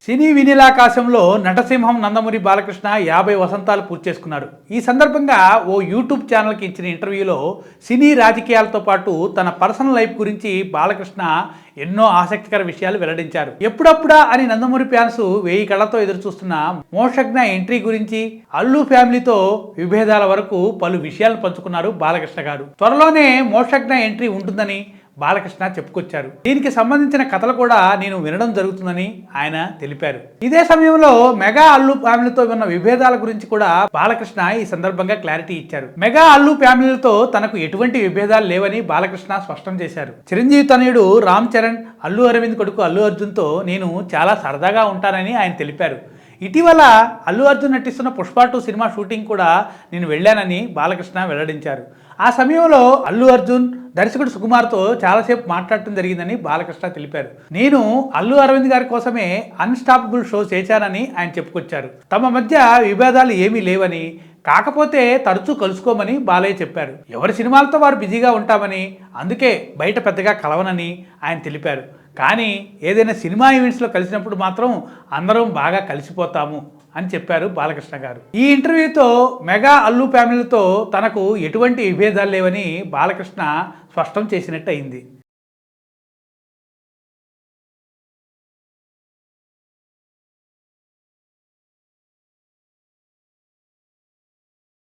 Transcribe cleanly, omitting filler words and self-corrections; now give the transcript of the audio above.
సినీ వినీలాకాశంలో నటసింహం నందమూరి బాలకృష్ణ 50 వసంతాలు పూర్తి చేసుకున్నారు. ఈ సందర్భంగా ఓ యూట్యూబ్ ఛానల్కి ఇచ్చిన ఇంటర్వ్యూలో సినీ రాజకీయాలతో పాటు తన పర్సనల్ లైఫ్ గురించి బాలకృష్ణ ఎన్నో ఆసక్తికర విషయాలు వెల్లడించారు. ఎప్పుడప్పుడా అని నందమూరి ఫ్యాన్స్ 1000 కళ్లతో ఎదురు చూస్తున్న మోక్షజ్ఞ ఎంట్రీ గురించి, అల్లు ఫ్యామిలీతో విభేదాల వరకు పలు విషయాలను పంచుకున్నారు బాలకృష్ణ గారు. త్వరలోనే మోక్షజ్ఞ ఎంట్రీ ఉంటుందని బాలకృష్ణ చెప్పుకొచ్చారు. దీనికి సంబంధించిన కథలు కూడా నేను వినడం జరుగుతుందని ఆయన తెలిపారు. ఇదే సమయంలో మెగా అల్లు ఫ్యామిలీతో ఉన్న విభేదాల గురించి కూడా బాలకృష్ణ ఈ సందర్భంగా క్లారిటీ ఇచ్చారు. మెగా అల్లు ఫ్యామిలీతో తనకు ఎటువంటి విభేదాలు లేవని బాలకృష్ణ స్పష్టం చేశారు. చిరంజీవి తనయుడు రామ్ చరణ్, అల్లు అరవింద్ కొడుకు అల్లు అర్జున్తో నేను చాలా సరదాగా ఉంటానని ఆయన తెలిపారు. ఇటీవల అల్లు అర్జున్ నటిస్తున్న పుష్ప 2 సినిమా షూటింగ్ కూడా నేను వెళ్ళానని బాలకృష్ణ వెల్లడించారు. ఆ సమయంలో అల్లు అర్జున్ దర్శకుడు సుకుమార్తో చాలాసేపు మాట్లాడటం జరిగిందని బాలకృష్ణ తెలిపారు. నేను అల్లు అరవింద్ గారి కోసమే అన్స్టాపబుల్ షో చేశానని ఆయన చెప్పుకొచ్చారు. తమ మధ్య విభేదాలు ఏమీ లేవని, కాకపోతే తరచూ కలుసుకోమని బాలయ్య చెప్పారు. ఎవరి సినిమాలతో వారు బిజీగా ఉంటామని, అందుకే బయట పెద్దగా కలవనని ఆయన తెలిపారు. కానీ ఏదైనా సినిమా ఈవెంట్స్లో కలిసినప్పుడు మాత్రం అందరం బాగా కలిసిపోతాము అని చెప్పారు బాలకృష్ణ గారు. ఈ ఇంటర్వ్యూతో మెగా అల్లు ఫ్యామిలీతో తనకు ఎటువంటి విభేదాలు లేవని బాలకృష్ణ స్పష్టం చేసినట్టు అయింది.